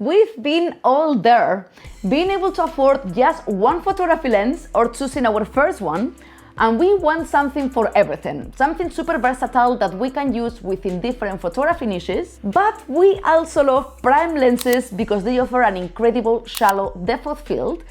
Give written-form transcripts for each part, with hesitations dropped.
We've been all there, being able to afford just one photography lens or choosing our first one, and we want something for everything, something super versatile that we can use within different photography niches, but we also love prime lenses because they offer an incredible shallow depth of field,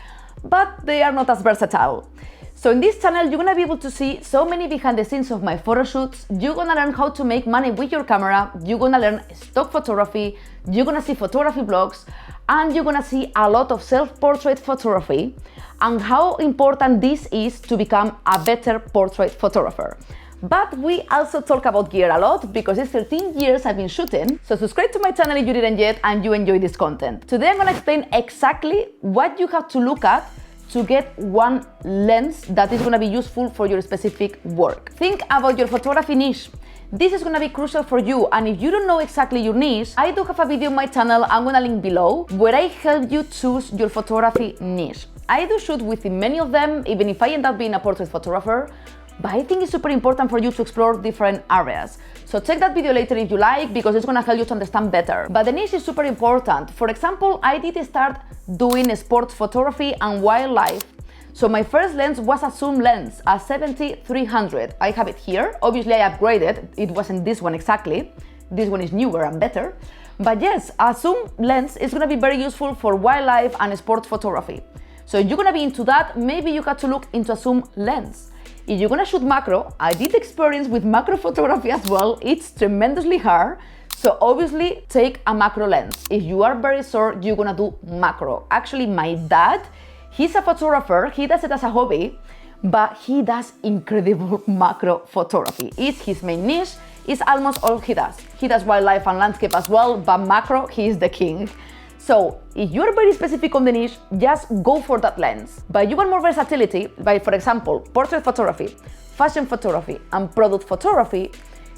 but they are not as versatile. So in this channel, you're gonna be able to see so many behind the scenes of my photo shoots. You're gonna learn how to make money with your camera, you're gonna learn stock photography, you're gonna see photography vlogs, and you're gonna see a lot of self-portrait photography and how important this is to become a better portrait photographer. But we also talk about gear a lot because it's 13 years I've been shooting, so subscribe to my channel if you didn't yet and you enjoy this content. Today I'm gonna explain exactly what you have to look at to get one lens that is gonna be useful for your specific work. Think about your photography niche. This is gonna be crucial for you, and if you don't know exactly your niche, I do have a video on my channel, I'm gonna link below, where I help you choose your photography niche. I do shoot within many of them, even if I end up being a portrait photographer, but I think it's super important for you to explore different areas. So check that video later if you like, because it's gonna help you to understand better. But the niche is super important. For example, I did start doing sports photography and wildlife. So my first lens was a zoom lens, a 70-300. I have it here. Obviously I upgraded, it wasn't this one exactly. This one is newer and better. But yes, a zoom lens is gonna be very useful for wildlife and sports photography. So if you're gonna be into that, maybe you got to look into a zoom lens. If you're gonna shoot macro, I did experience with macro photography as well. It's tremendously hard. So obviously take a macro lens. If you are very sure you're gonna do macro. Actually, my dad, he's a photographer, he does it as a hobby, but he does incredible macro photography. It's his main niche, it's almost all he does. He does wildlife and landscape as well, but macro, he is the king. So if you're very specific on the niche, just go for that lens. But you want more versatility, by for example, portrait photography, fashion photography, and product photography,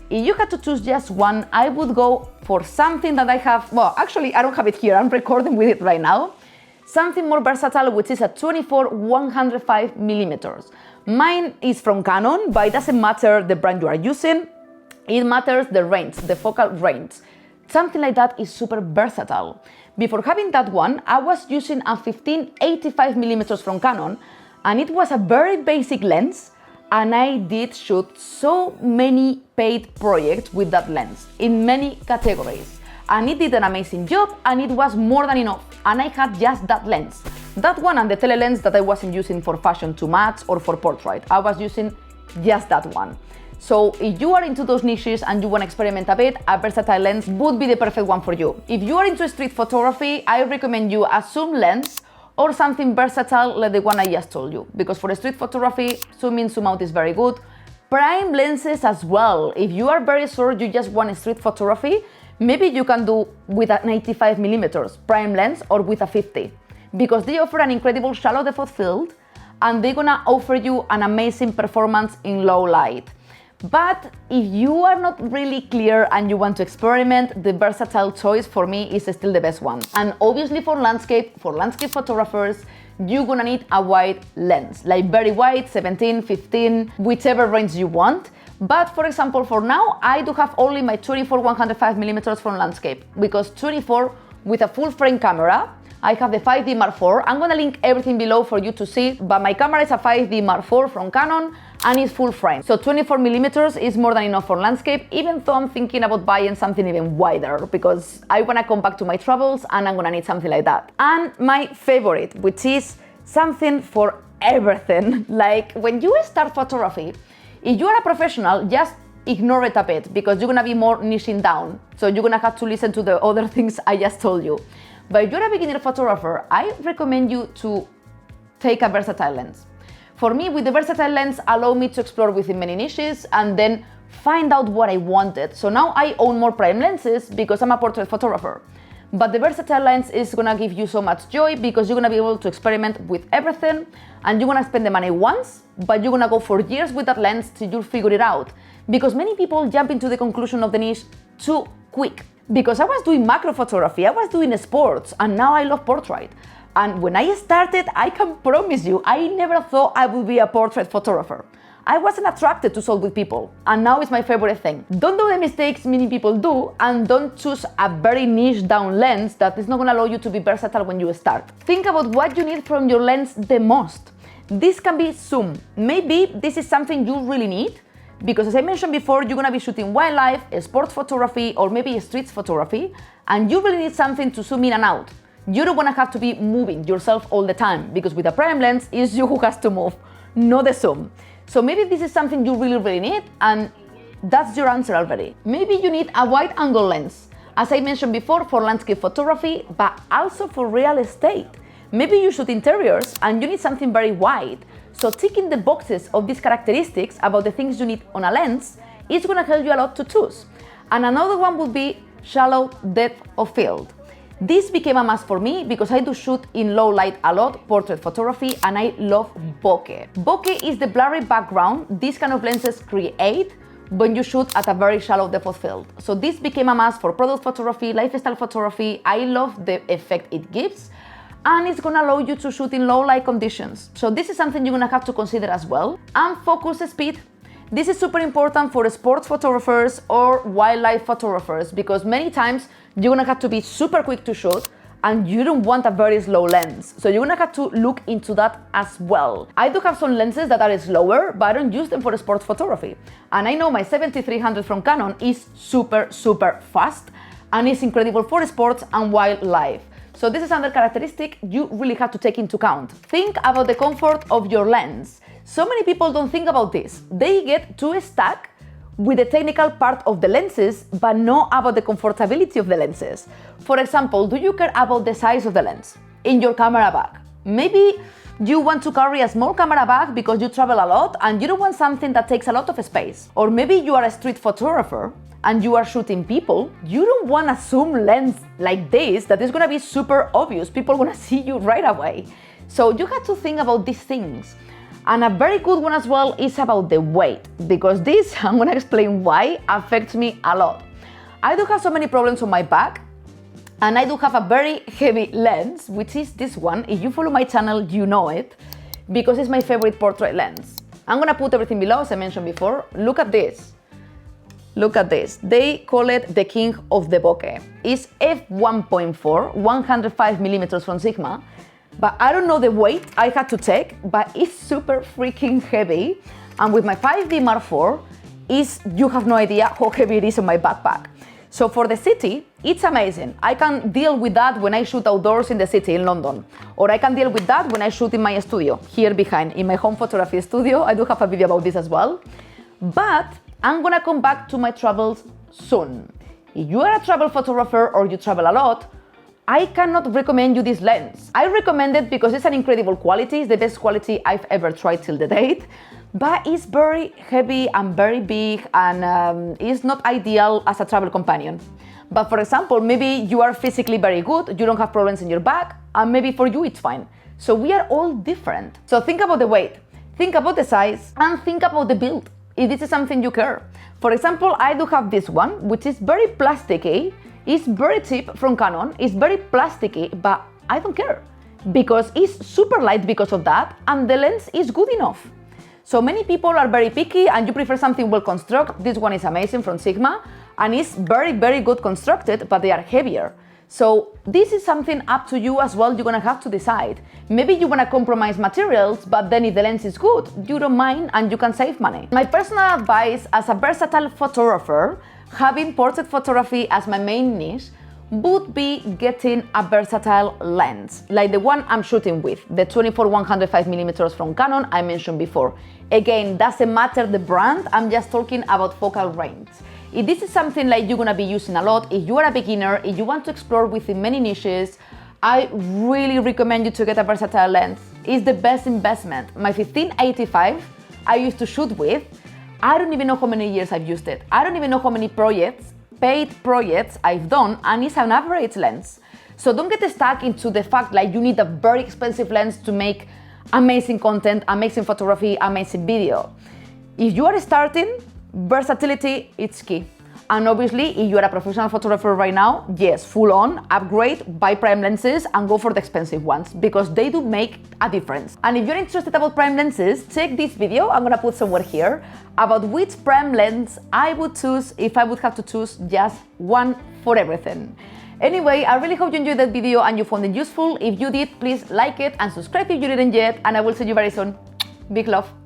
if you had to choose just one, I would go for something that I have, well, actually I don't have it here, I'm recording with it right now. Something more versatile, which is a 24-105mm. Mine is from Canon, but it doesn't matter the brand you are using, it matters the range, the focal range. Something like that is super versatile. Before having that one, I was using a 15-85mm from Canon, and it was a very basic lens, and I did shoot so many paid projects with that lens in many categories. And it did an amazing job, and it was more than enough, and I had just that lens. That one and the tele lens that I wasn't using for fashion too much or for portrait. I was using just that one. So if you are into those niches and you want to experiment a bit, a versatile lens would be the perfect one for you. If you are into street photography, I recommend you a zoom lens or something versatile like the one I just told you. Because for street photography, zoom in, zoom out is very good. Prime lenses as well. If you are very sure you just want street photography, maybe you can do with an 85mm prime lens or with a 50. Because they offer an incredible shallow depth of field and they're gonna offer you an amazing performance in low light. But if you are not really clear and you want to experiment, the versatile choice for me is still the best one. And obviously for landscape photographers, you're gonna need a wide lens, like very wide, 17, 15, whichever range you want. But for example, for now, I do have only my 24-105mm from landscape, because 24 with a full frame camera, I have the 5D Mark IV. I'm gonna link everything below for you to see, but my camera is a 5D Mark IV from Canon and it's full frame. So 24mm is more than enough for landscape, even though I'm thinking about buying something even wider because I wanna come back to my travels and I'm gonna need something like that. And my favorite, which is something for everything. Like when you start photography, if you are a professional, just ignore it a bit because you're gonna be more niching down. So you're gonna have to listen to the other things I just told you. But if you're a beginner photographer, I recommend you to take a versatile lens. For me, with the versatile lens, allow me to explore within many niches and then find out what I wanted. So now I own more prime lenses because I'm a portrait photographer. But the versatile lens is gonna give you so much joy because you're gonna be able to experiment with everything and you're gonna spend the money once, but you're gonna go for years with that lens till you figure it out. Because many people jump into the conclusion of the niche too quick. Because I was doing macro photography, I was doing sports, and now I love portrait. And when I started, I can promise you, I never thought I would be a portrait photographer. I wasn't attracted to solve with people, and now it's my favorite thing. Don't do the mistakes many people do, and don't choose a very niche down lens that is not gonna allow you to be versatile when you start. Think about what you need from your lens the most. This can be zoom. Maybe this is something you really need, because as I mentioned before, you're gonna be shooting wildlife, sports photography, or maybe street photography, and you really need something to zoom in and out. You don't wanna have to be moving yourself all the time, because with a prime lens, it's you who has to move, not the zoom. So maybe this is something you really need, and that's your answer already. Maybe you need a wide angle lens, as I mentioned before, for landscape photography, but also for real estate. Maybe you shoot interiors and you need something very wide. So ticking the boxes of these characteristics about the things you need on a lens is gonna help you a lot to choose. And another one would be shallow depth of field. This became a must for me because I do shoot in low light a lot, portrait photography, and I love bokeh. Bokeh is the blurry background these kind of lenses create when you shoot at a very shallow depth of field. So this became a must for product photography, lifestyle photography. I love the effect it gives, and it's gonna allow you to shoot in low light conditions. So this is something you're gonna have to consider as well. And focus speed. This is super important for sports photographers or wildlife photographers, because many times you're gonna have to be super quick to shoot and you don't want a very slow lens. So you're gonna have to look into that as well. I do have some lenses that are slower, but I don't use them for sports photography. And I know my 7300 from Canon is super fast and is incredible for sports and wildlife. So this is another characteristic you really have to take into account. Think about the comfort of your lens. So many people don't think about this. They get too stuck with the technical part of the lenses, but not about the comfortability of the lenses. For example, do you care about the size of the lens in your camera bag? Maybe you want to carry a small camera bag because you travel a lot and you don't want something that takes a lot of space. Or maybe you are a street photographer and you are shooting people. You don't want a zoom lens like this that is gonna be super obvious. People are gonna see you right away. So you have to think about these things. And a very good one as well is about the weight, because this, I'm gonna explain why, affects me a lot. I do have so many problems on my back, and I do have a very heavy lens, which is this one. If you follow my channel, you know it, because it's my favorite portrait lens. I'm gonna put everything below, as I mentioned before. Look at this. Look at this. They call it the king of the bokeh. It's f1.4, 105 millimeters from Sigma. But I don't know the weight I had to take, but it's super freaking heavy. And with my 5D Mark IV, you have no idea how heavy it is on my backpack. So for the city, it's amazing. I can deal with that when I shoot outdoors in the city in London. Or I can deal with that when I shoot in my studio, here behind, in my home photography studio. I do have a video about this as well. But I'm gonna come back to my travels soon. If you are a travel photographer or you travel a lot, I cannot recommend you this lens. I recommend it because it's an incredible quality. It's the best quality I've ever tried till the date, but it's very heavy and very big, and it's not ideal as a travel companion. But for example, maybe you are physically very good, you don't have problems in your back, and maybe for you it's fine. So we are all different. So think about the weight, think about the size, and think about the build, if this is something you care. For example, I do have this one, which is very plasticky. It's very cheap from Canon, it's very plasticky, but I don't care because it's super light because of that, and the lens is good enough. So many people are very picky and you prefer something well constructed. This one is amazing from Sigma and it's very good constructed, but they are heavier. So this is something up to you as well. You're gonna have to decide. Maybe you wanna compromise materials, but then if the lens is good, you don't mind and you can save money. My personal advice as a versatile photographer, having portrait photography as my main niche, would be getting a versatile lens, like the one I'm shooting with, the 24-105mm from Canon I mentioned before. Again, doesn't matter the brand, I'm just talking about focal range. If this is something like you're gonna be using a lot, if you are a beginner, if you want to explore within many niches, I really recommend you to get a versatile lens. It's the best investment. My 15-85 I used to shoot with, I don't even know how many years I've used it. I don't even know how many paid projects I've done, and it's an average lens. So don't get stuck into the fact like you need a very expensive lens to make amazing content, amazing photography, amazing video. If you are starting, versatility is key. And obviously, if you are a professional photographer right now, yes, full on, upgrade, buy prime lenses and go for the expensive ones because they do make a difference. And if you're interested about prime lenses, check this video, I'm gonna put somewhere here, about which prime lens I would choose if I would have to choose just one for everything. Anyway, I really hope you enjoyed that video and you found it useful. If you did, please like it and subscribe if you didn't yet, and I will see you very soon. Big love.